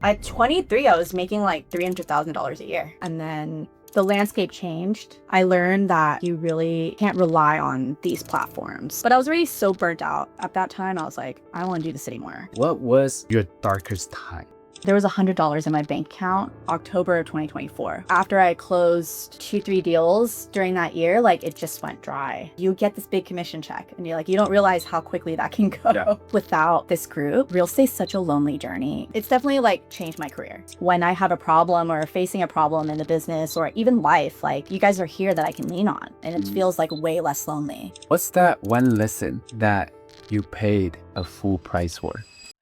At 23, I was making like $300,000 a year. And then the landscape changed. I learned that you really can't rely on these platforms. But I was already so burnt out. At that time, I was like, I don't want to do this anymore. What was your darkest time? There was $100 in my bank account, October of 2024. After I closed 2-3 deals during that year, like it just went dry. You get this big commission check and you're like, you don't realize how quickly that can go. Yeah. Without this group, real estate's such a lonely journey. It's definitely like changed my career. When I have a problem or facing a problem in the business or even life, like you guys are here that I can lean on and it feels like way less lonely. What's that one lesson that you paid a full price for?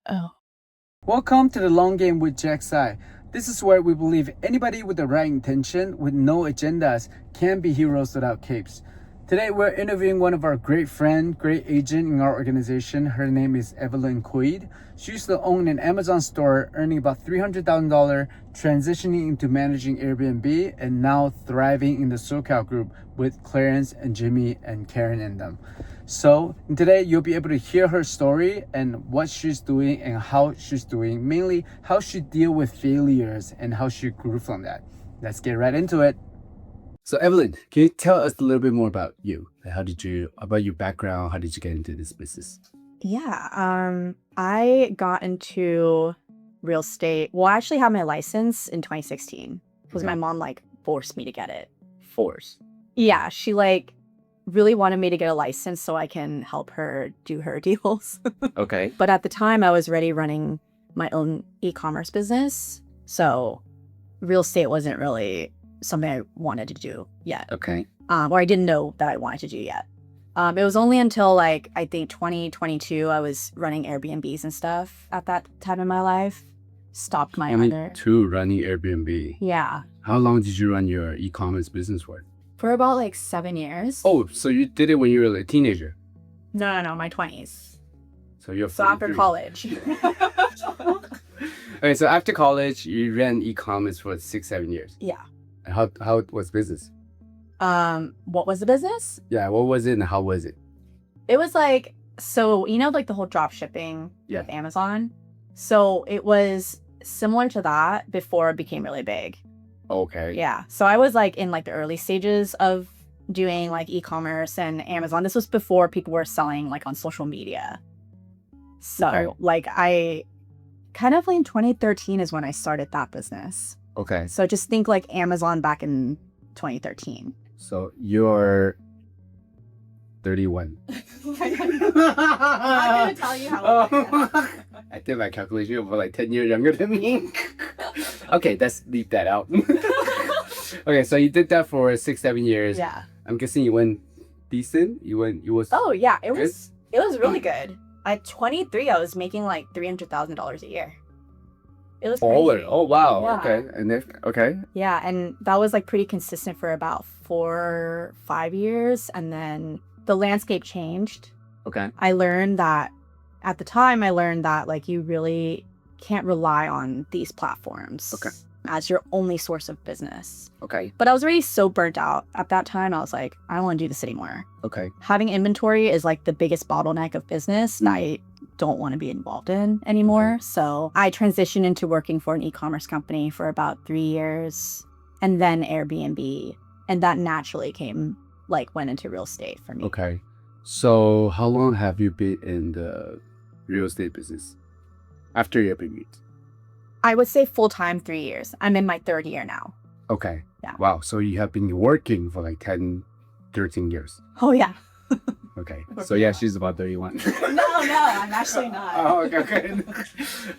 Oh. Welcome to the Long Game with Jack Sai. This is where we believe anybody with the right intention, with no agendas, can be heroes without capes. Today we're interviewing one of our great friend, great agent in our organization. Her name is Evelyn. She used to own an Amazon store, earning about $300,000, transitioning into managing Airbnb, and now thriving in the SoCal group with Clarence and Jimmy and Karen and them. So today you'll be able to hear her story and what she's doing and how she's doing, mainly how she deal with failures and how she grew from that. Let's get right into it. So Evelyn, can you tell us a little bit more about you? About your background? How did you get into this business? Yeah, I got into real estate. Well, I actually had my license in 2016 because my mom like forced me to get it. Force. Yeah, she like really wanted me to get a license so I can help her do her deals. Okay. But at the time I was already running my own e-commerce business. So real estate wasn't really something I wanted to do yet. Okay. Or I didn't know that I wanted to do yet. It was only until like, I think 2022, I was running Airbnbs and stuff at that time in my life. Stopped my other. To running Airbnb. Yeah. How long did you run your e-commerce business for? For about like 7 years. Oh, so you did it when you were like a teenager. No, my 20s. So you're So after 43. college. Okay, so after college, you ran e-commerce for 6-7 years. Yeah. And how was business? What was the business? Yeah, what was it and how was it? It was like, so you know, like the whole drop shipping Yeah. with Amazon. So it was similar to that before it became really big. Okay. Yeah. So I was like in like the early stages of doing like e-commerce and Amazon. This was before people were selling like on social media. So Okay. like I kind of like in 2013 is when I started that business. Okay. So just think like Amazon back in 2013. So you're 31. I'm not gonna tell you how old I am. I did my calculation. You're like 10 years younger than me. Okay, let's leave that out. Okay, so you did that for 6-7 years. Yeah. I'm guessing you went decent. You was. Oh yeah, it Good? was really good. At 23, I was making like $300,000 a year. It was Oh, crazy. oh wow. Yeah. Okay. And then okay. Yeah, and that was like pretty consistent for about 4-5 years, and then the landscape changed. Okay. I learned that at the time like you really can't rely on these platforms Okay. as your only source of business. Okay. But I was already so burnt out at that time. I was like, I don't want to do this anymore. Okay. Having inventory is like the biggest bottleneck of business that I don't want to be involved in anymore. So I transitioned into working for an e-commerce company for about 3 years, and then Airbnb. And that naturally went into real estate for me. Okay. So how long have you been in the real estate business after your Airbnb? I would say full-time 3 years. I'm in my 3rd year now. Okay. Yeah. Wow. So you have been working for like 10, 13 years. Oh yeah. Okay. So yeah, she's about 31. No, I'm actually not. Oh, okay. Okay. All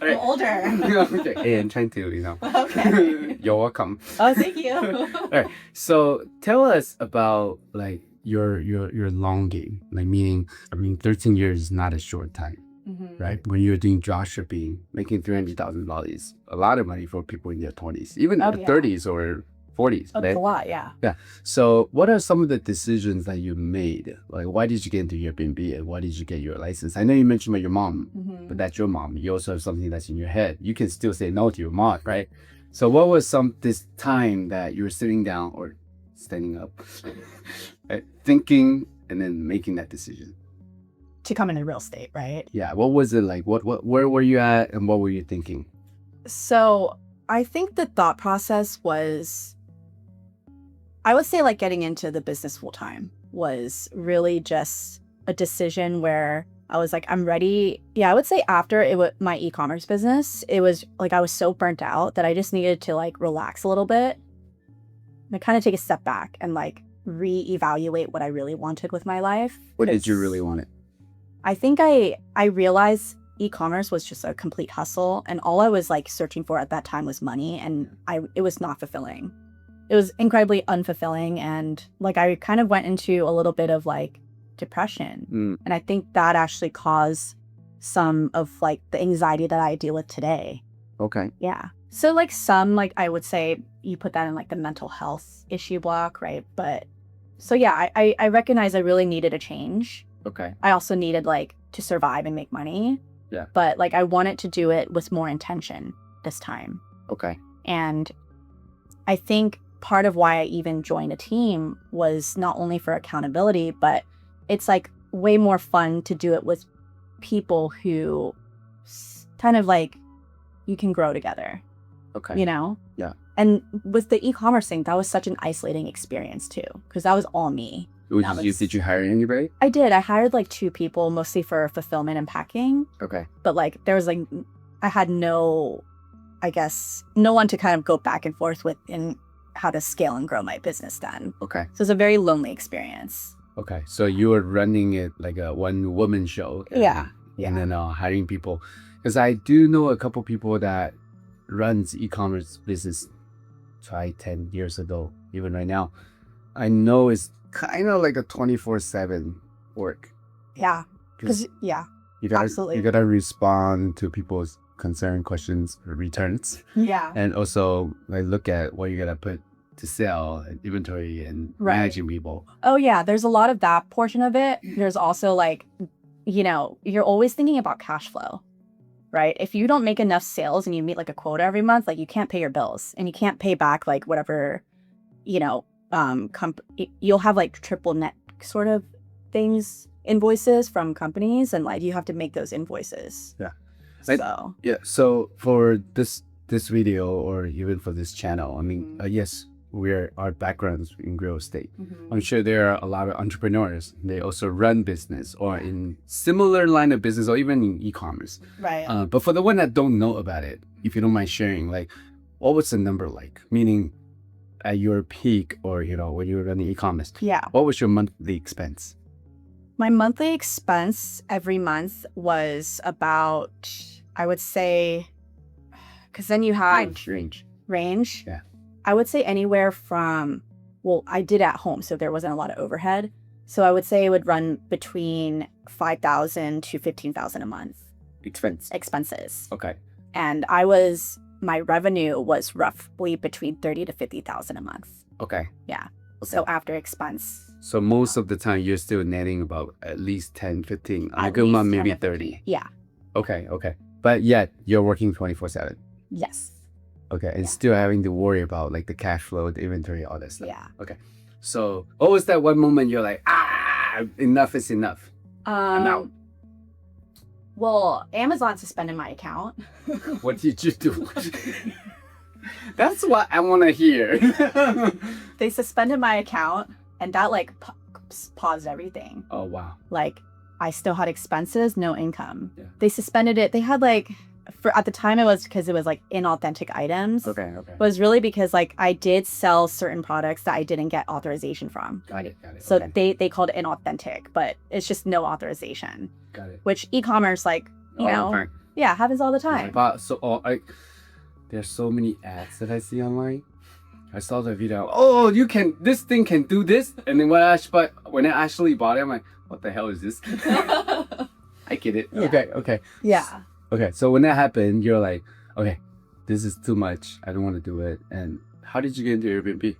I'm right. older. Okay. Hey, I'm trying to, Okay. You're welcome. Oh, thank you. All right. So tell us about like your long game. Like meaning, 13 years is not a short time, Mhm. right? When you're doing drop shipping, making $300,000, a lot of money for people in their 20s, even Oh, the yeah. 30s or 40s. Oh, right? that's a lot, yeah. So what are some of the decisions that you made? Like, why did you get into Airbnb and why did you get your license? I know you mentioned about your mom, Mhm. but that's your mom. You also have something that's in your head. You can still say no to your mom, right? So what was this time that you were sitting down or standing up, right, thinking and then making that decision? To come into real estate, right? Yeah. What was it like? Where were you at and what were you thinking? So I think the thought process was, I would say like getting into the business full time was really just a decision where I was like, I'm ready. Yeah, I would say after my e-commerce business, it was like I was so burnt out that I just needed to like relax a little bit and kind of take a step back and like reevaluate what I really wanted with my life. What did you really want it? I think I realized e-commerce was just a complete hustle, and all I was like searching for at that time was money, and it was not fulfilling. It was incredibly unfulfilling, and like I kind of went into a little bit of like depression. And I think that actually caused some of like the anxiety that I deal with today. Okay. Yeah. So like some, like I would say you put that in like the mental health issue block, right? But so yeah, I recognize I really needed a change. Okay. I also needed like to survive and make money. Yeah. But like I wanted to do it with more intention this time. Okay. And I think part of why I even joined a team was not only for accountability, but it's like way more fun to do it with people who kind of like you can grow together. Okay. You know? Yeah. And with the e-commerce thing, that was such an isolating experience too, because that was all me. Did you hire anybody? I did. I hired like 2 people, mostly for fulfillment and packing. Okay. But like there was like, I had no one to kind of go back and forth with in how to scale and grow my business then. Okay. So it's a very lonely experience. Okay. So you were running it like a one-woman show. Yeah. And then hiring people. Because I do know a couple people that runs e-commerce business 10 years ago, even right now. I know it's kind of like a 24/7 work. Yeah. Because absolutely. You gotta respond to people's concern, questions, or returns. Yeah. And also like look at what you gotta put to sell, and inventory, and managing people. Oh yeah, there's a lot of that portion of it. There's also like, you know, you're always thinking about cash flow, right? If you don't make enough sales and you meet like a quota every month, like you can't pay your bills and you can't pay back like whatever, you know, you'll have like triple net sort of invoices from companies, and like you have to make those invoices. Yeah. So for this video, or even for this channel, I mean, yes, our backgrounds in real estate. I'm sure there are a lot of entrepreneurs. They also run business or in similar line of business, or even in e-commerce. Right. But for the one that don't know about it, if you don't mind sharing, like, what was the number like? Meaning, at your peak, or you know, when you were running e-commerce. Yeah. What was your monthly expense? My monthly expense every month was about, I would say, because then you have range. Yeah. I would say anywhere from, well, I did at home, so there wasn't a lot of overhead. So I would say it would run between $5,000 to $15,000 a month. Expenses. Okay. And my revenue was roughly between $30,000 to $50,000 a month. Okay. Yeah. Okay. So after expense. So most of the time you're still netting about at least 10, 15. On a good month, maybe 30. Yeah. Okay. But yet you're working 24/7. Yes. Okay. And still having to worry about like the cash flow, the inventory, all that stuff. Yeah. Okay. So what was that one moment you're like, enough is enough? I'm out. Well, Amazon suspended my account. What did you do? That's what I want to hear. They suspended my account, and that like paused everything. Oh, wow. Like I still had expenses, no income. Yeah. They suspended it. They had like, at the time it was because it was like inauthentic items. Okay. It was really because like I did sell certain products that I didn't get authorization from. Got it. So okay. they called it inauthentic, but it's just no authorization. Got it. Which e-commerce, like, you know, okay. yeah, happens all the time. But there's so many ads that I see online. I saw the video. Oh, this thing can do this, and then when I actually bought it, I'm like, what the hell is this? I get it. Yeah. Okay. Yeah. Okay, so when that happened, you're like, okay, this is too much. I don't want to do it. And how did you get into Airbnb?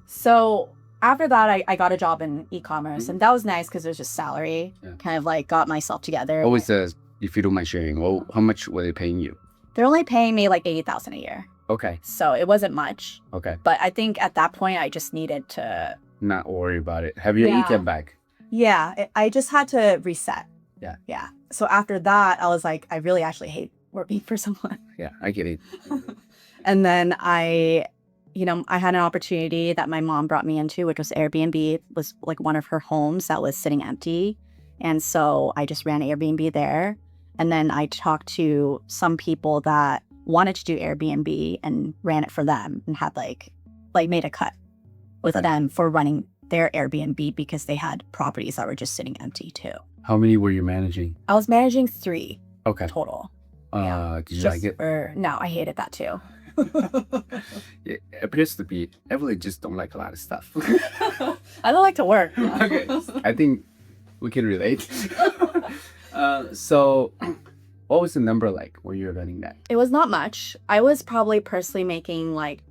So after that, I got a job in e-commerce, and that was nice because it was just salary. Yeah. Kind of like got myself together. What was if you don't mind sharing, how much were they paying you? They're only paying me like $80,000 a year. Okay. So it wasn't much. Okay. But I think at that point, I just needed to not worry about it. Have your income back? Yeah, I just had to reset. Yeah. Yeah. So after that, I was like, I really actually hate or be for someone. Yeah, I get it. And then I had an opportunity that my mom brought me into, which was Airbnb. It was like one of her homes that was sitting empty. And so I just ran Airbnb there. And then I talked to some people that wanted to do Airbnb and ran it for them and had like made a cut with them for running their Airbnb because they had properties that were just sitting empty too. How many were you managing? I was managing 3 Okay. total. Did you like it? No, I hated that too. It appears to be Evelyn just don't like a lot of stuff. I don't like to work. Okay. I think we can relate. So what was the number like when you were running that? It was not much. I was probably personally making like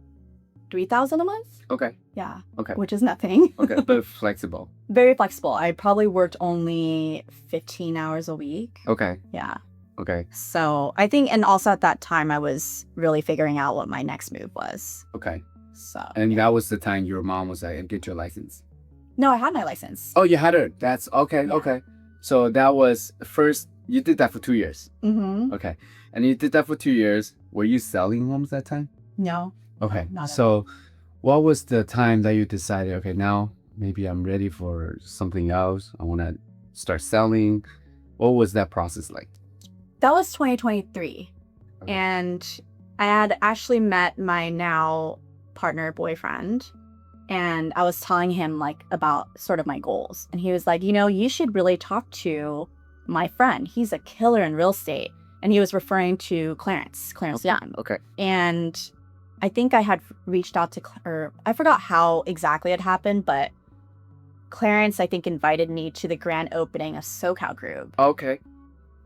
3,000 a month. Okay. Yeah. Okay. Which is nothing. Okay, but flexible. Very flexible. I probably worked only 15 hours a week. Okay. Yeah. Okay. So I think, and also at that time, I was really figuring out what my next move was. Okay. So. And that was the time your mom was like, get your license. No, I had my license. Oh, you had it. That's okay. Yeah. Okay. So that was first, you did that for 2 years. Mm-hmm. Okay. And you did that for 2 years. Were you selling homes that time? No. Okay. Not at So what was the time that you decided, okay, now maybe I'm ready for something else. I want to start selling. What was that process like? That was 2023. Okay. And I had actually met my now partner boyfriend. And I was telling him like about sort of my goals. And he was like, you should really talk to my friend. He's a killer in real estate. And he was referring to Clarence Young. Okay. And I think I had reached out to, or I forgot how exactly it happened, but Clarence, I think, invited me to the grand opening of SoCal Group. Okay.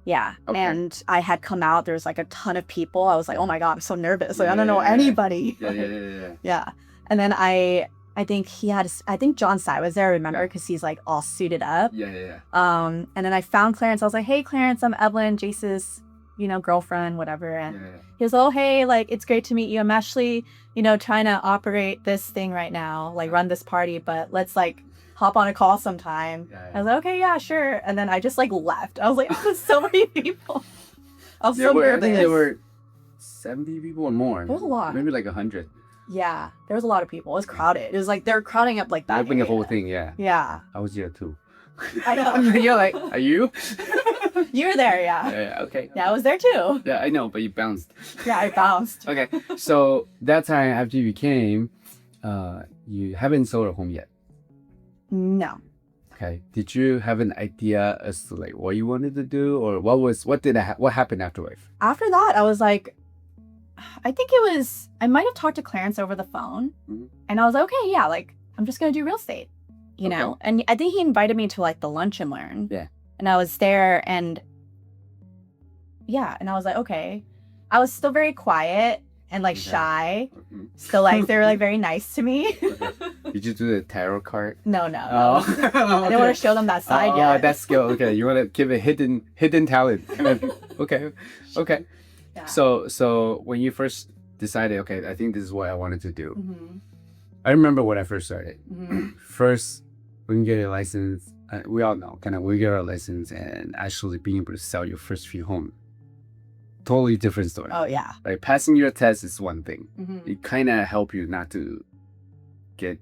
Yeah. Okay. And I had come out. There was like a ton of people. I was like, oh my God, I'm so nervous. Like, I don't know Yeah. anybody. Yeah. Yeah. And then I think John Sy was there, I remember, because he's like all suited up. Yeah. And then I found Clarence. I was like, hey, Clarence, I'm Evelyn, Jace's, girlfriend, whatever. And he was like, oh, hey, like, it's great to meet you. I'm actually, trying to operate this thing right now, like run this party, but let's like hop on a call sometime. Yeah. I was like, okay, yeah, sure. And then I just like left. I was like, oh, there's so many people. I was so nervous. I think there were 70 people or more. There was a lot. Maybe like 100. Yeah, there was a lot of people. It was crowded. It was like they're crowding up like that. Opening the area. whole thing, yeah. Yeah. I was there too. I know. You're like, are you? You were there, yeah. Yeah, okay. Yeah, I was there too. Yeah, I know, but you bounced. Yeah, I bounced. Okay, so that time after you came, you haven't sold a home yet. No. Okay. Did you have an idea as to like what you wanted to do, or what happened afterwards? After that, I was like, I might have talked to Clarence over the phone, and I was like, okay, yeah, like I'm just gonna do real estate, you know. And I think he invited me to like the lunch and learn. Yeah. And I was there, and yeah, and I was like, okay. I was still very quiet and like shy. So like they were like very nice to me. Did you do the tarot card? No. Oh. I didn't want to show them that side yet. Oh, that's skill. Okay, you want to give a hidden talent. Okay. Yeah. So when you first decided, okay, I think this is what I wanted to do. Mm-hmm. I remember when I first started. Mm-hmm. First, when you get a license, we all know, we get our license and actually being able to sell your first few homes. Totally different story. Oh yeah. Like passing your test is one thing. Mm-hmm. It kind of help you not to get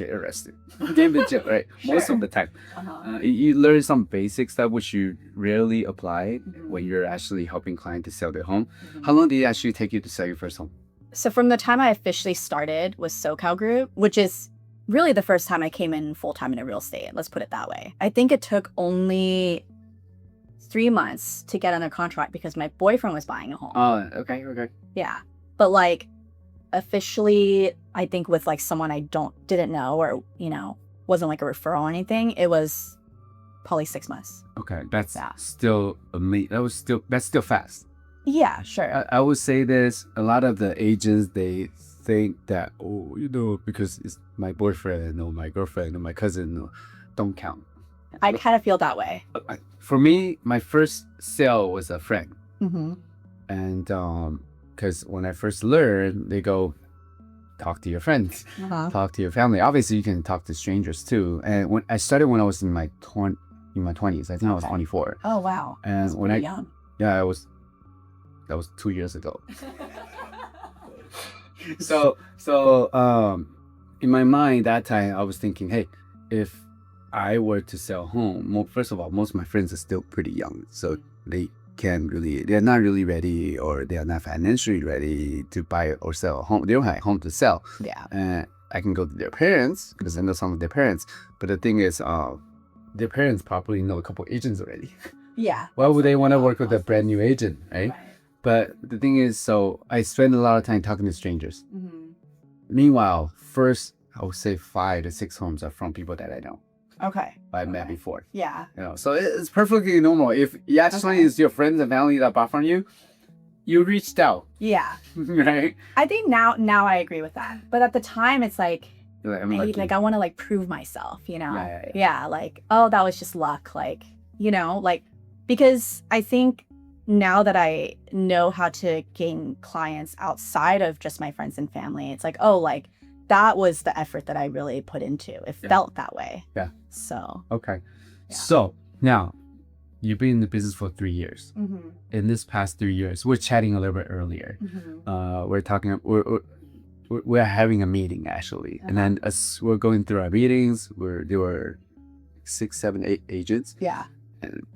arrested, get in jail, right? Sure. Most of the time, Uh-huh. you learn some basic stuff which you rarely apply when you're actually helping client to sell their home. Mm-hmm. How long did it actually take you to sell your first home? So from the time I officially started with SoCal Group, which is really the first time I came in full-time into real estate, let's put it that way. I think it took only 3 months to get under contract because my boyfriend was buying a home. Oh, okay. Yeah. But like officially, I think with like someone I didn't know or, wasn't like a referral or anything, it was probably 6 months. Okay, that's Yeah. still amazing. That's still fast. Yeah, sure. I would say this, a lot of the agents, they think that, because it's my boyfriend or my girlfriend or my cousin, don't count. I kind of feel that way. For me, my first sale was a friend. Mm-hmm. And because when I first learned, they go, talk to your friends, Uh-huh. talk to your family. Obviously, you can talk to strangers too. And when I started when I was in my 20s, I think I was 24. Oh, wow. And That's when pretty young. I was That was 2 years ago. So in my mind that time I was thinking, hey, if I were to sell home, first of all, most of my friends are still pretty young, so they're not really ready, or they are not financially ready to buy or sell a home. They don't have a home to sell. Yeah. I can go to their parents because I know some of their parents, but the thing is, their parents probably know a couple agents already. Yeah. Why would they want to work with a brand new agent, right? But the thing is, so I spend a lot of time talking to strangers. Mm-hmm. Meanwhile, first, I would say 5 to 6 homes are from people that I know. Okay. I met before. Yeah. You know, so it's perfectly normal. If actually it's your friends and family that bought from you, you reached out. Yeah. Right? I think now I agree with that. But at the time, it's like, You're I want to like prove myself, you know? Yeah. Like, oh, that was just luck. Like, you know, like, because I think now that I know how to gain clients outside of just my friends and family, it's like, oh, like that was the effort that I really put into. It felt that way. Yeah. So. Okay. Yeah. So now you've been in the business for 3 years. Mm-hmm. In this past 3 years, we're chatting a little bit earlier. Mm-hmm. We're talking, we're having a meeting actually. And then as we're going through our meetings, there were 6, 7, 8 agents. Yeah. And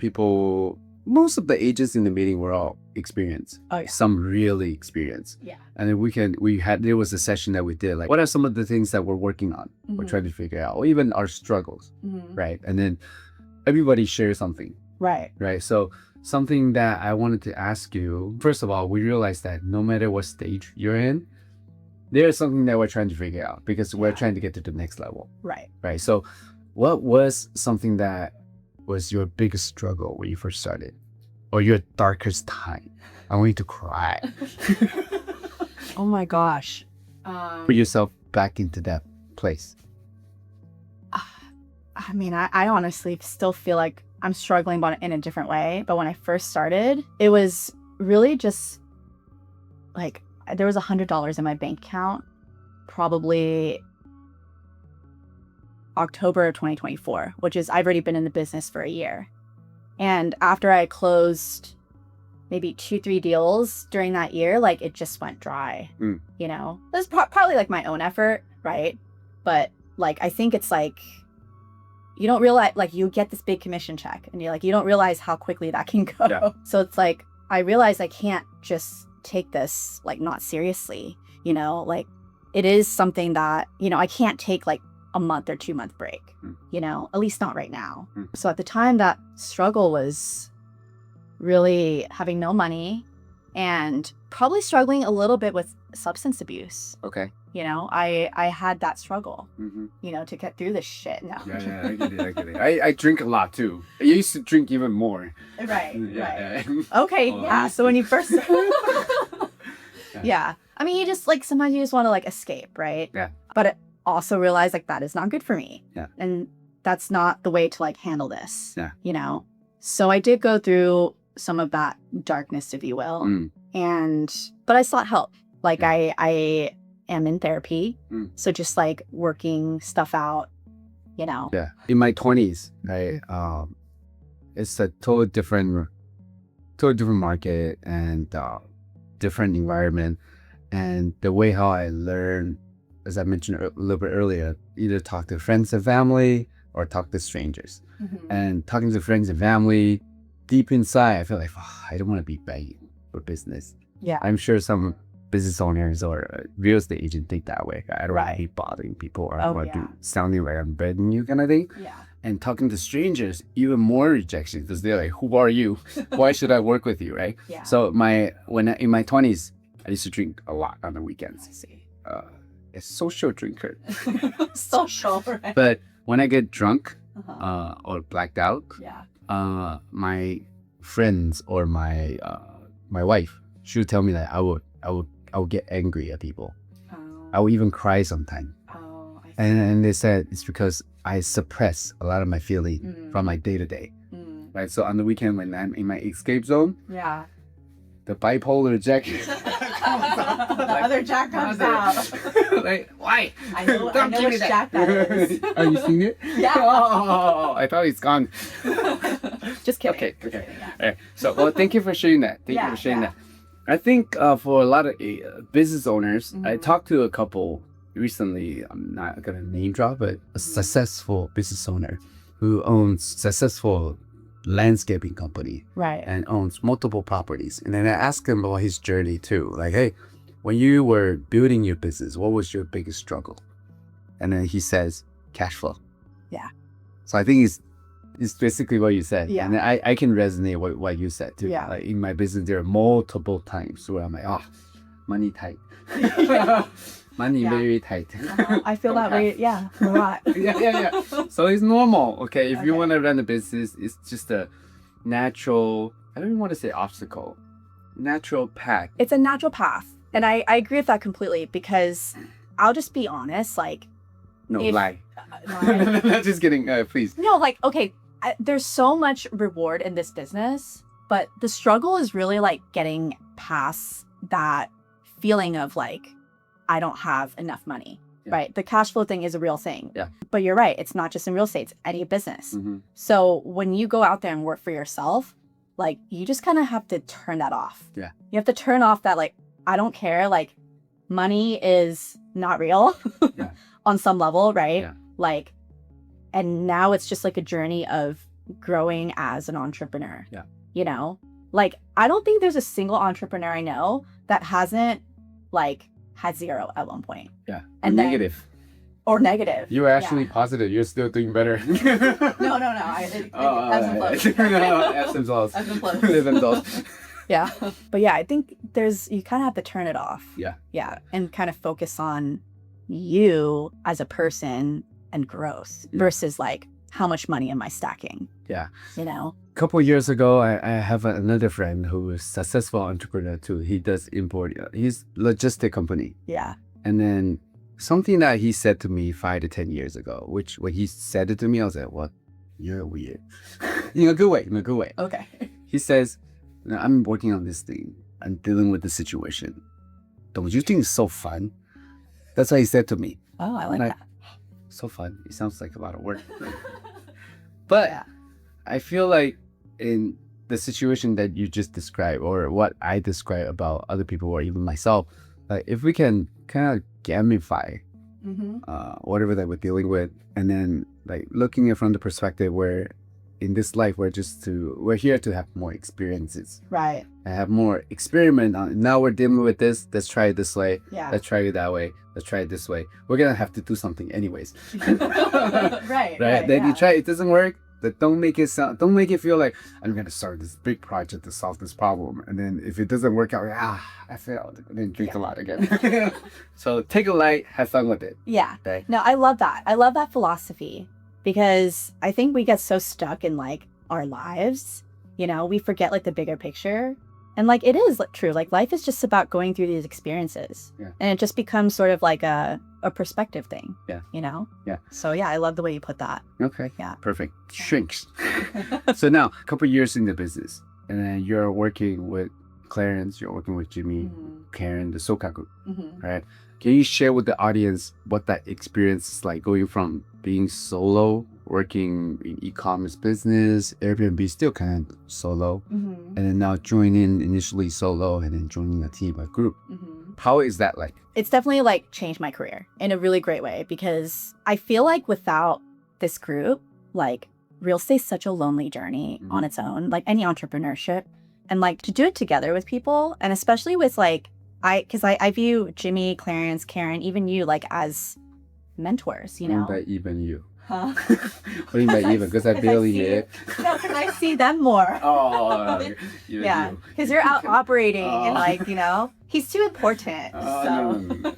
most of the agents in the meeting were all experienced. Oh, yeah. Some really experienced. Yeah. And then there was a session that we did, like, what are some of the things that we're working on? Mm-hmm. We're trying to figure out, or even our struggles, Mm-hmm. right? And then everybody shares something, Right. right? So something that I wanted to ask you, first of all, we realized that no matter what stage you're in, there's something that we're trying to figure out because we're trying to get to the next level, Right. right? So what was something that was your biggest struggle when you first started, or your darkest time? I want you to cry. Oh my gosh. Put yourself back into that place. I mean, I honestly still feel like I'm struggling but in a different way. But when I first started, it was really just like there was $100 in my bank account, probably October of 2024, which is I've already been in the business for a year. And after I closed maybe 2-3 deals during that year, like it just went dry. You know, that's probably like my own effort, right? But like I think it's like you don't realize, like you get this big commission check and you're like, you don't realize how quickly that can go. Yeah. So it's like I realized I can't just take this like not seriously, you know, like it is something that, you know, I can't take like a month or 2 month break, you know, at least not right now. So at the time, that struggle was really having no money and probably struggling a little bit with substance abuse. Okay. You know, I had that struggle, Mm-hmm. you know, to get through this shit. No. Yeah, I get it. I drink a lot too. I used to drink even more. Right. Yeah. Okay. Oh, Yeah. So when you first, yeah. I mean, you just like sometimes you just want to like escape, right? Yeah. But it also realize like that is not good for me. Yeah. And that's not the way to like handle this. Yeah. You know? So I did go through some of that darkness, if you will. But I sought help. Like I am in therapy. So just like working stuff out, you know. Yeah. In my 20s, right? It's a totally different market and different environment. And the way how I learn, as I mentioned a little bit earlier, either talk to friends and family or talk to strangers. And talking to friends and family, deep inside, I feel like, I don't want to be begging for business. Yeah. I'm sure some business owners or real estate agents think that way. I don't want Right. to hate bothering people, or I Oh, want yeah. to sounding like I'm begging you kind of thing. Yeah. And talking to strangers, even more rejection because they're like, "Who are you? Why should I work with you?" Right? Yeah. So in my 20s, I used to drink a lot on the weekends. I see. A social drinker. Social, right? But when I get drunk Uh-huh. or blacked out, Yeah. my friends or my wife, she would tell me that I would get angry at people. Oh. I would even cry sometimes. Oh. I see. And they said it's because I suppress a lot of my feeling from my day to day. Right. So on the weekend when I'm in my escape zone, Yeah. the bipolar Jack The other Jack comes out. like, why? I know Don't give me which that. Jack that is. Are you seeing it? Yeah. Oh, I thought it's gone. Just kidding. Okay. Just kidding, yeah. All right. So, well, thank you for sharing that. Thank you Yeah, for sharing yeah. that. I think for a lot of business owners, I Mhm. talked to a couple recently. I'm not gonna name drop, but a successful business owner who owns successful landscaping company Right. and owns multiple properties. And then I asked him about his journey too. Like, hey, when you were building your business, what was your biggest struggle? And then he says, cash flow. Yeah. So I think it's basically what you said. Yeah. And I can resonate with what you said too. Yeah. Like in my business, there are multiple times where I'm like, oh, money tight. Money Yeah. very tight. I feel that way. Yeah, a lot. yeah. So it's normal. Okay. If you Okay. want to run a business, it's just a natural, I don't even want to say obstacle, natural path. It's a natural path. And I agree with that completely because I'll just be honest, like, No, If- lie. lie. Just kidding. Please. no, like, okay, there's so much reward in this business, but the struggle is really like getting past that feeling of like, I don't have enough money, Yeah. right? The cash flow thing is a real thing. Yeah. But you're right. It's not just in real estate, it's any business. Mm-hmm. So when you go out there and work for yourself, like you just kind of have to turn that off. Yeah. You have to turn off that, like, I don't care. Like money is not real Yeah. on some level, right? Yeah. Like, and now it's just like a journey of growing as an entrepreneur. Yeah. You know, like, I don't think there's a single entrepreneur I know that hasn't like had zero at one point. Yeah. And then- negative. Or negative. You were actually Yeah. positive. You're still doing better. No. It ebbs and flows. Ebbs and flows. Ebbs and flows. Ebbs and flows. Yeah. But yeah, I think you kind of have to turn it off. Yeah. Yeah. And kind of focus on you as a person and growth versus like, how much money am I stacking? Yeah. You know? Couple of years ago, I have another friend who is successful entrepreneur too. He does import. He's logistic company. Yeah. And then something that he said to me 5 to 10 years ago, which when he said it to me, I was like, what? You're weird. In a good way. In a good way. Okay. He says, I'm working on this thing. I'm dealing with the situation. Don't you think it's so fun? That's what he said to me. Oh, I like And that. So fun. It sounds like a lot of work. But Yeah. I feel like in the situation that you just described, or what I described about other people or even myself, like if we can kind of gamify Mm-hmm. whatever that we're dealing with, and then like looking at it from the perspective where in this life we're here to have more experiences Right. and have more experiment on. Now we're dealing with this. Let's try it this way. Yeah. Let's try it that way. Let's try it this way. We're gonna have to do something anyways. Right. Right? Then yeah. you try it doesn't work. But don't make it feel like I'm gonna start this big project to solve this problem, and then if it doesn't work out, I failed, and then drink a lot again. So take it light, have fun with it. Yeah. Okay. No, I love that. I love that philosophy because I think we get so stuck in like our lives, you know, we forget like the bigger picture. And like it is true. Like life is just about going through these experiences. Yeah. And it just becomes sort of like a perspective thing. Yeah. You know? Yeah. So yeah, I love the way you put that. Okay. Yeah. Perfect. Shrinks. So now, a couple years in the business, and then you're working with Clarence, you're working with Jimmy, Karen, the Soka group, Mm-hmm. right? Can you share with the audience what that experience is like, going from being solo, working in e-commerce business, Airbnb still kind of solo, Mm-hmm. and then now joining initially solo and then joining a team, a group. Mm-hmm. How is that like? It's definitely like changed my career in a really great way because I feel like without this group, like real estate's such a lonely journey Mhm. on its own, like any entrepreneurship. And like to do it together with people, and especially with like, because I view Jimmy, Clarence, Karen, even you, like as mentors, you know? What do you mean by even you? Huh? What do you mean by even? Because I barely hear it. No, because I see them more. Oh, you, Yeah, you. because you're out operating and Oh. like, you know, he's too important. Oh, so. no.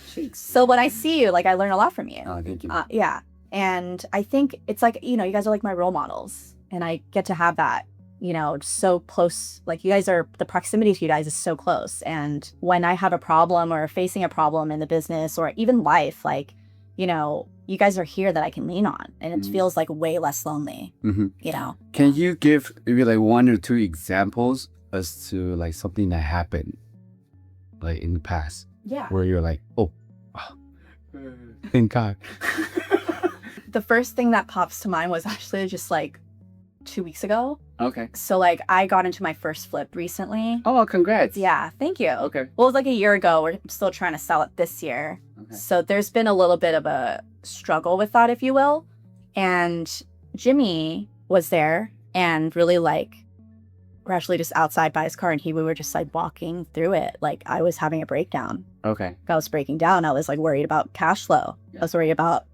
Jeez. So when I see you, like I learn a lot from you. Oh, thank you. Yeah. And I think it's like, you know, you guys are like my role models and I get to have that, you know, so close. Like you guys are, the proximity to you guys is so close. And when I have a problem or facing a problem in the business or even life, like, you know, you guys are here that I can lean on and it Mhm. feels like way less lonely, Mm-hmm. you know? Can you give maybe like 1 or 2 examples as to like something that happened like in the past Yeah. where you're like, oh, thank God. The first thing that pops to mind was actually just like 2 weeks ago. Okay. So like I got into my first flip recently. Oh, congrats. Yeah, thank you. Okay. Well, it was like a year ago. We're still trying to sell it this year. Okay. So there's been a little bit of a struggle with that, if you will. And Jimmy was there and really like, we're actually just outside by his car and we were just like walking through it. Like I was having a breakdown. Okay. I was breaking down. I was like worried about cash flow. Yeah. I was worried about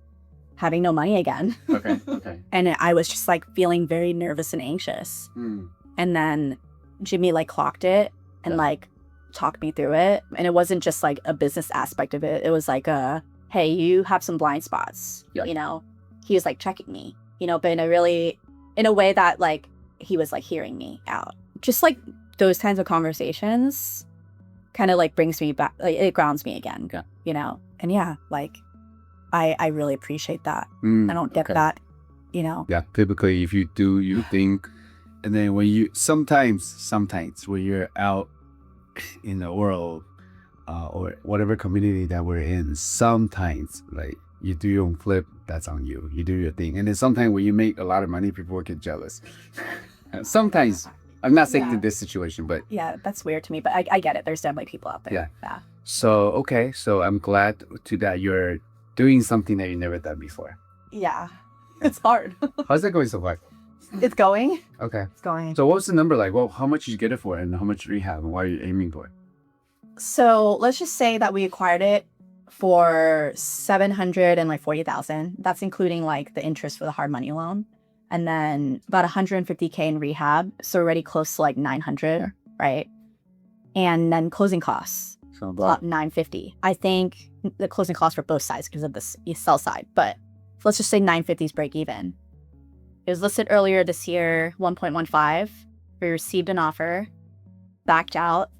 having no money again. Okay. Okay. And I was just like feeling very nervous and anxious. And then Jimmy like clocked it and like talked me through it. And it wasn't just like a business aspect of it. It was like hey, you have some blind spots. Yeah. You know, he was like checking me, you know, but in a way that like he was like hearing me out. Just like those kinds of conversations kind of like brings me back, like it grounds me again, you know? And yeah, like I really appreciate that. I don't get that, you know? Yeah, typically if you do, you think, and then when you, sometimes when you're out in the world or whatever community that we're in, sometimes like you do your own flip, that's on you. You do your thing. And then sometimes when you make a lot of money, people will get jealous. Sometimes, I'm not saying to this situation, but yeah, that's weird to me, but I get it. There's definitely people out there. Yeah. So, okay. So I'm glad that you're doing something that you never done before. Yeah. It's hard. How's that going so far? It's going. Okay. It's going. So what was the number like? Well, how much did you get it for and how much do you have and what are you aiming for? So let's just say that we acquired it for $740,000. That's including like the interest for the hard money loan. And then about $150K in rehab. So already close to like 900, right? And then closing costs, So about 950. I think the closing costs for both sides because of the sell side, but let's just say 950 is break even. It was listed earlier this year, 1.15. We received an offer, backed out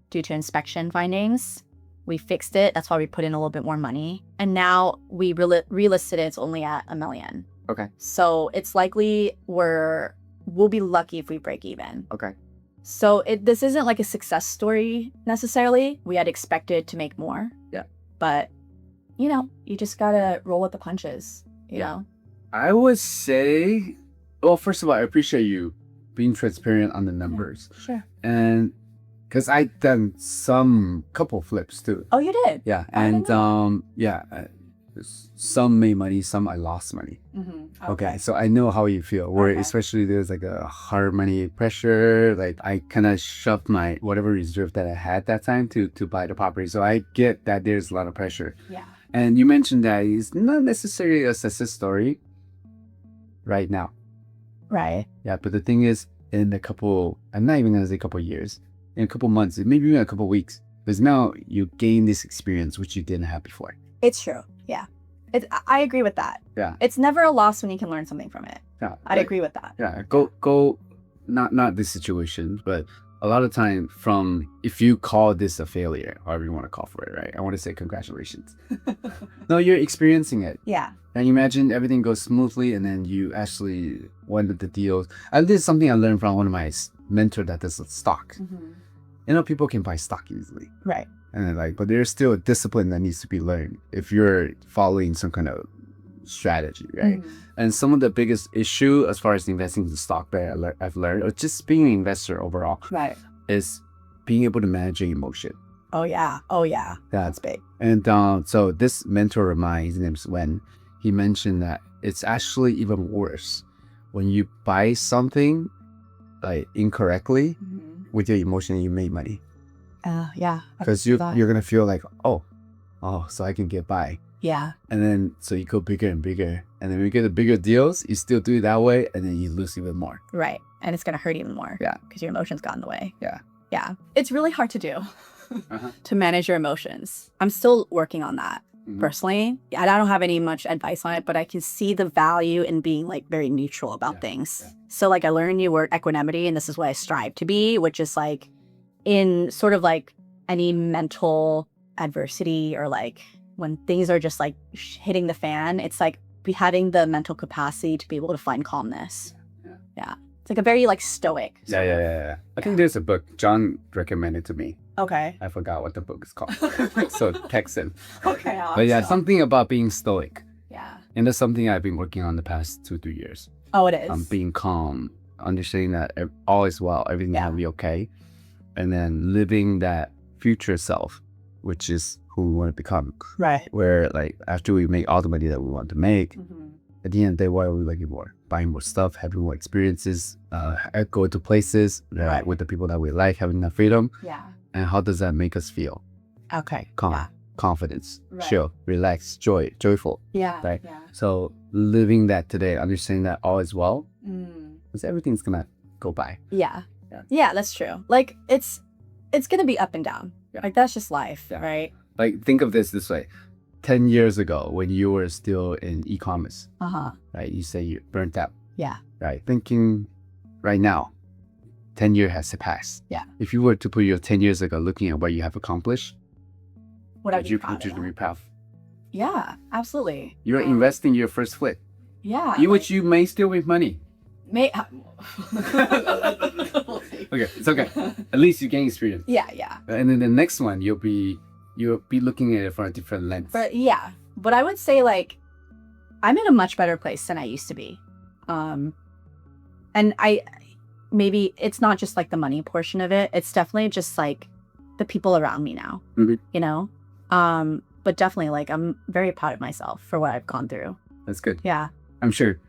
due to inspection findings. We fixed it. That's why we put in a little bit more money. And now we relisted it. It's only at $1 million. Okay. So it's likely we'll be lucky if we break even. Okay. So this isn't like a success story necessarily. We had expected to make more. Yeah. But, you know, you just gotta roll with the punches, you know? I would say, well, first of all, I appreciate you being transparent on the numbers. Yeah, sure. And because I've done couple flips too. Oh, you did? Yeah. I didn't And some made money, some I lost money. Mm-hmm. Okay. So I know how you feel, where especially there's like a hard money pressure. Like I kind of shoved my whatever reserve that I had that time to buy the property. So I get that there's a lot of pressure. Yeah. And you mentioned that it's not necessarily a success story right now. Right. Yeah. But the thing is, in a couple, I'm not even going to say a couple years, in a couple months, maybe even a couple weeks, because now you gain this experience, which you didn't have before. It's true. Yeah. I agree with that. Yeah. It's never a loss when you can learn something from it. Yeah. I'd agree with that. Yeah. Go, not this situation, but a lot of time if you call this a failure, however you want to call for it, right? I want to say congratulations. No, you're experiencing it. Yeah. And you imagine everything goes smoothly and then you actually won the deals. And this is something I learned from one of my mentor that does stock. Mm-hmm. You know, people can buy stock easily. Right. And then but there's still a discipline that needs to be learned if you're following some kind of strategy, right? Mm-hmm. And some of the biggest issue as far as investing in stock that I've learned, or just being an investor overall, Right. is being able to manage your emotion. Oh, yeah. Oh, yeah. That's big. And so this mentor of mine, his name's Wen, he mentioned that it's actually even worse when you buy something like incorrectly with your emotion and you make money. Yeah. Because you're going to feel like, oh, so I can get by. Yeah. And then so you go bigger and bigger. And then when you get the bigger deals, you still do it that way. And then you lose even more. Right. And it's going to hurt even more. Yeah. Because your emotions got in the way. Yeah. Yeah. It's really hard to do to manage your emotions. I'm still working on that personally. I don't have any much advice on it, but I can see the value in being like very neutral about things. Yeah. So like I learned a new word, equanimity, and this is what I strive to be, which is like in sort of like any mental adversity or like when things are just like hitting the fan, it's like having the mental capacity to be able to find calmness. Yeah. It's like a very like stoic. Yeah. I think there's a book John recommended to me. Okay. I forgot what the book is called. So text him. Okay. But yeah, something about being stoic. Yeah. And that's something I've been working on the past 2-3 years. Oh, it is. Being calm, understanding that all is well, everything will be okay, and then living that future self, which is who we want to become. Right. Where like after we make all the money that we want to make, at the end of the day, what are we looking for? Buying more stuff, having more experiences, going to places with the people that we like, having that freedom. Yeah. And how does that make us feel? Okay. Confidence, chill, relax, joyful. Yeah. Right. Yeah. So living that today, understanding that all is well, because everything's gonna go by. Yeah. Yeah, that's true. Like it's gonna be up and down. Yeah. Like that's just life, right? Like think of this way. 10 years ago when you were still in e-commerce, right? You say you burnt out. Yeah. Right. Thinking right now, 10 years has passed. Yeah. If you were to put your 10 years ago looking at what you have accomplished, would you be proud? Yeah, absolutely. You're investing your first flip. Yeah. Which you may still make money. Okay, it's okay. At least you gain experience. Yeah. And then the next one, you'll be looking at it from a different lens. But I would say like I'm in a much better place than I used to be. And maybe it's not just like the money portion of it. It's definitely just like the people around me now, you know? But definitely like I'm very proud of myself for what I've gone through. That's good. Yeah. I'm sure.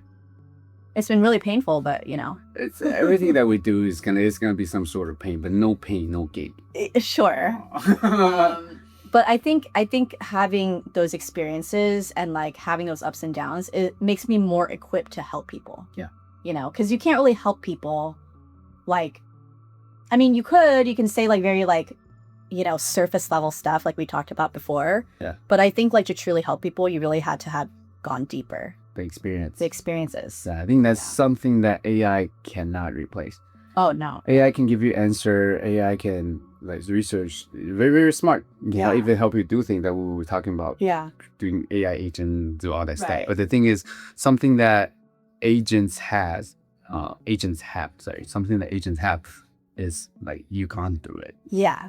It's been really painful, but you know. It's everything that we do is gonna be some sort of pain, but no pain, no gain. Sure. But I think having those experiences and like having those ups and downs, it makes me more equipped to help people. Yeah. You know, because you can't really help people like, I mean, you can say like very like, you know, surface level stuff like we talked about before. Yeah. But I think like to truly help people, you really had to have gone deeper. The experiences. Yeah, I think that's something that AI cannot replace. Oh, no. AI can give you answer. AI can like research. Very, very smart. Yeah. Even help you do things that we were talking about. Yeah. Doing AI agent, do all that stuff. Right. But the thing is, something that agents have is like you can't do it. Yeah.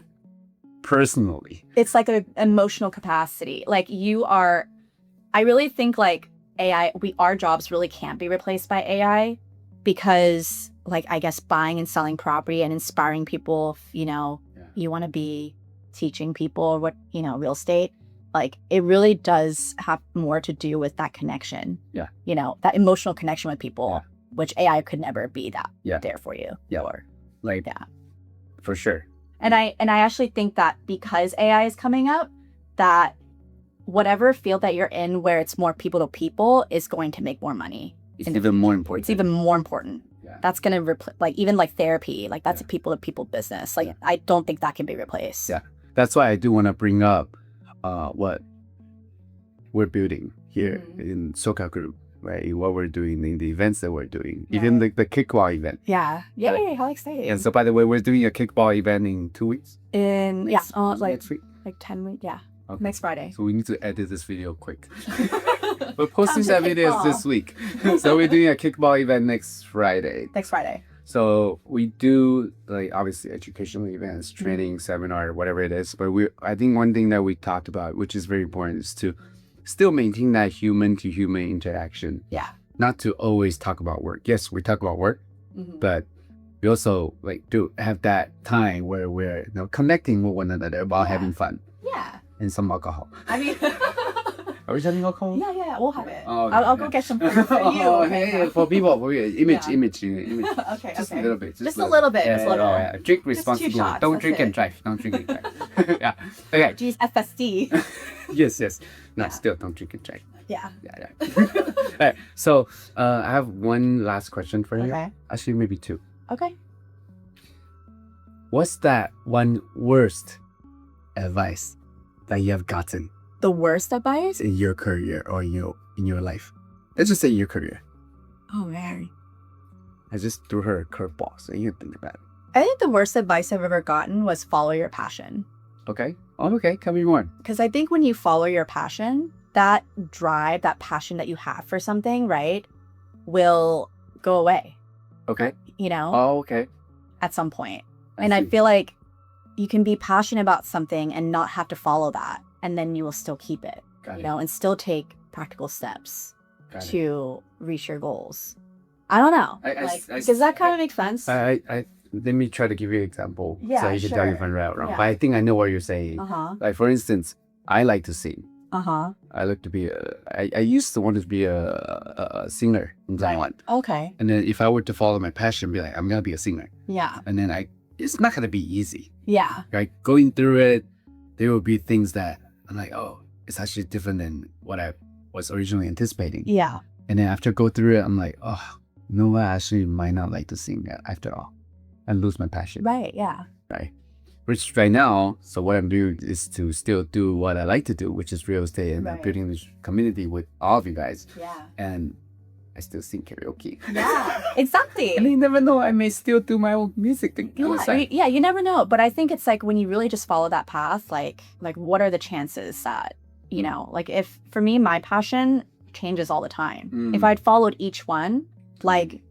Personally. It's like an emotional capacity. Like I really think like AI, our jobs really can't be replaced by AI because like, I guess buying and selling property and inspiring people, you know, you want to be teaching people what, you know, real estate, like it really does have more to do with that connection. Yeah. You know, that emotional connection with people, which AI could never be that there for you. Yeah. For sure. And I actually think that because AI is coming up, that whatever field that you're in where it's more people to people is going to make more money. It's even more important. It's even more important. Yeah. That's going to replace, like, even like therapy, like that's a people to people business. Like, I don't think that can be replaced. Yeah. That's why I do want to bring up what we're building here in SoCal Group, right? What we're doing in the events that we're doing, even the kickball event. Yeah. Yay, how exciting. And so, by the way, we're doing a kickball event in 2 weeks. Like next week. Like 10 weeks. Yeah. Okay. Next Friday. So we need to edit this video quick. We're posting that videos this week. So we're doing a kickball event next Friday. So we do like obviously educational events, training, seminar, whatever it is. But I think one thing that we talked about, which is very important, is to still maintain that human to human interaction. Yeah. Not to always talk about work. Yes, we talk about work, but we also like do have that time where we're connecting with one another about having fun. Yeah. And some alcohol. I mean, are we having alcohol? Yeah, we'll have it. Oh, okay. I'll go get some for you. Hey, for people, for you. Image. Okay. Just a little bit. Just a little bit. Yeah. Drink responsibly. shots, Don't that's drink it. and drive. Don't drink and drive. Yeah. Okay. Geez, FSD. Yes. No, still don't drink and drive. Yeah. Alright. So, I have one last question for you. Okay. Actually, maybe two. Okay. What's that one worst advice that you have gotten The worst advice? in your career or in your life? Let's just say your career. Oh, man. I just threw her a curveball, so you think about it. I think the worst advice I've ever gotten was follow your passion. Okay. Oh, okay. Tell me more. Because I think when you follow your passion, that drive, that passion that you have for something, right, will go away, Okay. you know, Oh, okay. at some point. And I feel like you can be passionate about something and not have to follow that. And then you will still keep it, Got you it. know, and still take practical steps Got it. to reach your goals. I don't know. I- Does that kind of make sense? I let me try to give you an example. Yeah, so you can tell me if sure. I'm right or wrong. Yeah. But I think I know what you're saying. Uh-huh. Like for instance, I like to sing. Uh-huh. I like to be I used to want to be a singer in Taiwan. Okay. And then if I were to follow my passion, be like, I'm gonna be a singer. Yeah. And then it's not gonna be easy. Yeah. Right? Going through it, there will be things that I'm like, oh, it's actually different than what I was originally anticipating. Yeah. And then after go through it, I'm like, oh, no, I actually might not like to sing after all, and lose my passion. Right. Yeah. Right. Which right now, so what I'm doing is to still do what I like to do, which is real estate and Right. building this community with all of you guys. Yeah. And I still sing karaoke. Yeah. Exactly. And you never know, I may still do my own music thing on the Yeah, side. you never know. But I think it's like when you really just follow that path, like what are the chances that, you know, like if for me, my passion changes all the time. Mm. If I'd followed each one, like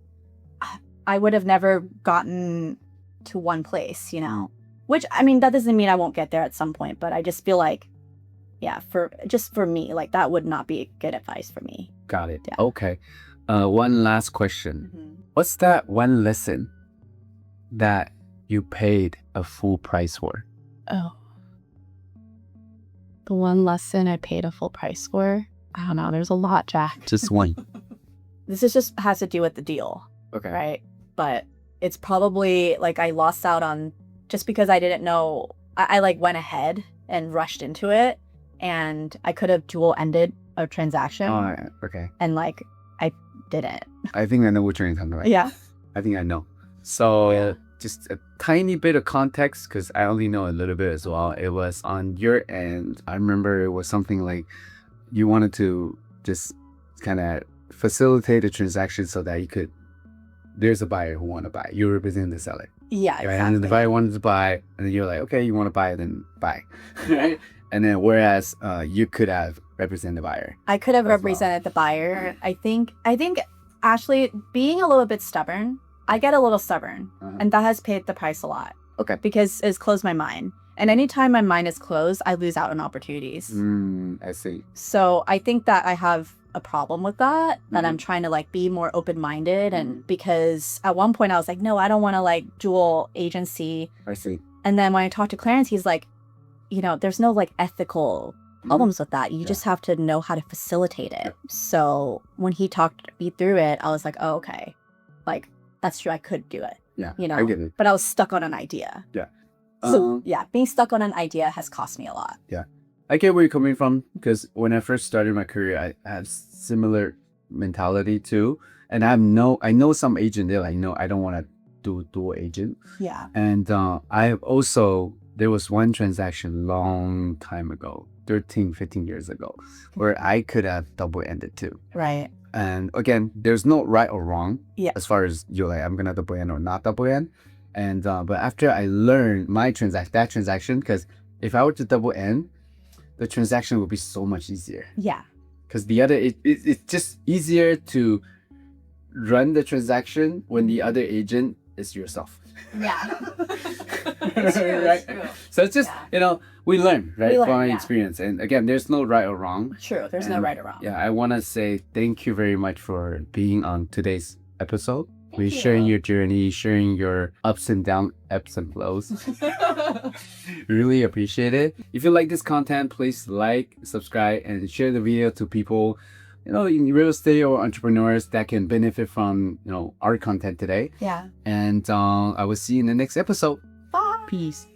I would have never gotten to one place, you know, which I mean, that doesn't mean I won't get there at some point, but I just feel like, yeah, for me, like that would not be good advice for me. Got it. Yeah. Okay. One last question. What's that one lesson that you paid a full price for? Oh. The one lesson I paid a full price for? I don't know. There's a lot, Jack. Just one. This is just has to do with the deal, Okay. right? But it's probably like I lost out on just because I didn't know. I like went ahead and rushed into it, and I could have dual ended a transaction, Okay. and like I didn't. I think I know what you're talking about. Yeah. I think I know. So just a tiny bit of context, because I only know a little bit as well. It was on your end. I remember it was something like you wanted to just kind of facilitate a transaction so that you could. There's a buyer who want to buy. You represent the seller. Yeah. Right? Exactly. And then the buyer wanted to buy, and then you're like, okay, you want to buy, then buy. Right? And then whereas you could have represented the buyer. I could have as well. represented the buyer. I think Ashley, being a little bit stubborn, I get a little stubborn, and that has paid the price a lot. Okay. Because it's closed my mind. And anytime my mind is closed, I lose out on opportunities. I see. So I think that I have a problem with that, that I'm trying to like be more open-minded. And because at one point I was like, no, I don't want to like dual agency. I see. And then when I talked to Clarence, he's like, you know, there's no like ethical problems with that. You just have to know how to facilitate it. So when he talked me through it, I was like, oh, okay. Like, that's true. I could do it. Yeah. You know, I get it. but I was stuck on an idea. Yeah. So yeah, being stuck on an idea has cost me a lot. Yeah. I get where you're coming from, because when I first started my career, I had similar mentality too. And I know some agent, they're like, no, I don't want to do dual agent. Yeah. And there was one transaction long time ago, 13, 15 years ago, where I could have double ended too. Right. And again, there's no right or wrong Yeah. as far as you're like, I'm gonna double end or not double end. And but after I learned that transaction, because if I were to double end, the transaction would be so much easier. Yeah. Because the other, it's just easier to run the transaction when the other agent is yourself. Yeah. Right? True. So it's just, we learn, right? We learn, From our yeah. experience. And again, there's no right or wrong. True. There's no And, right or wrong. Yeah, I want to say thank you very much for being on today's episode. We're you. sharing your journey, sharing your ups and flows. Really appreciate it. If you like this content, please like, subscribe, and share the video to people, in real estate or entrepreneurs that can benefit from, our content today. Yeah. And I will see you in the next episode. Bye. Peace.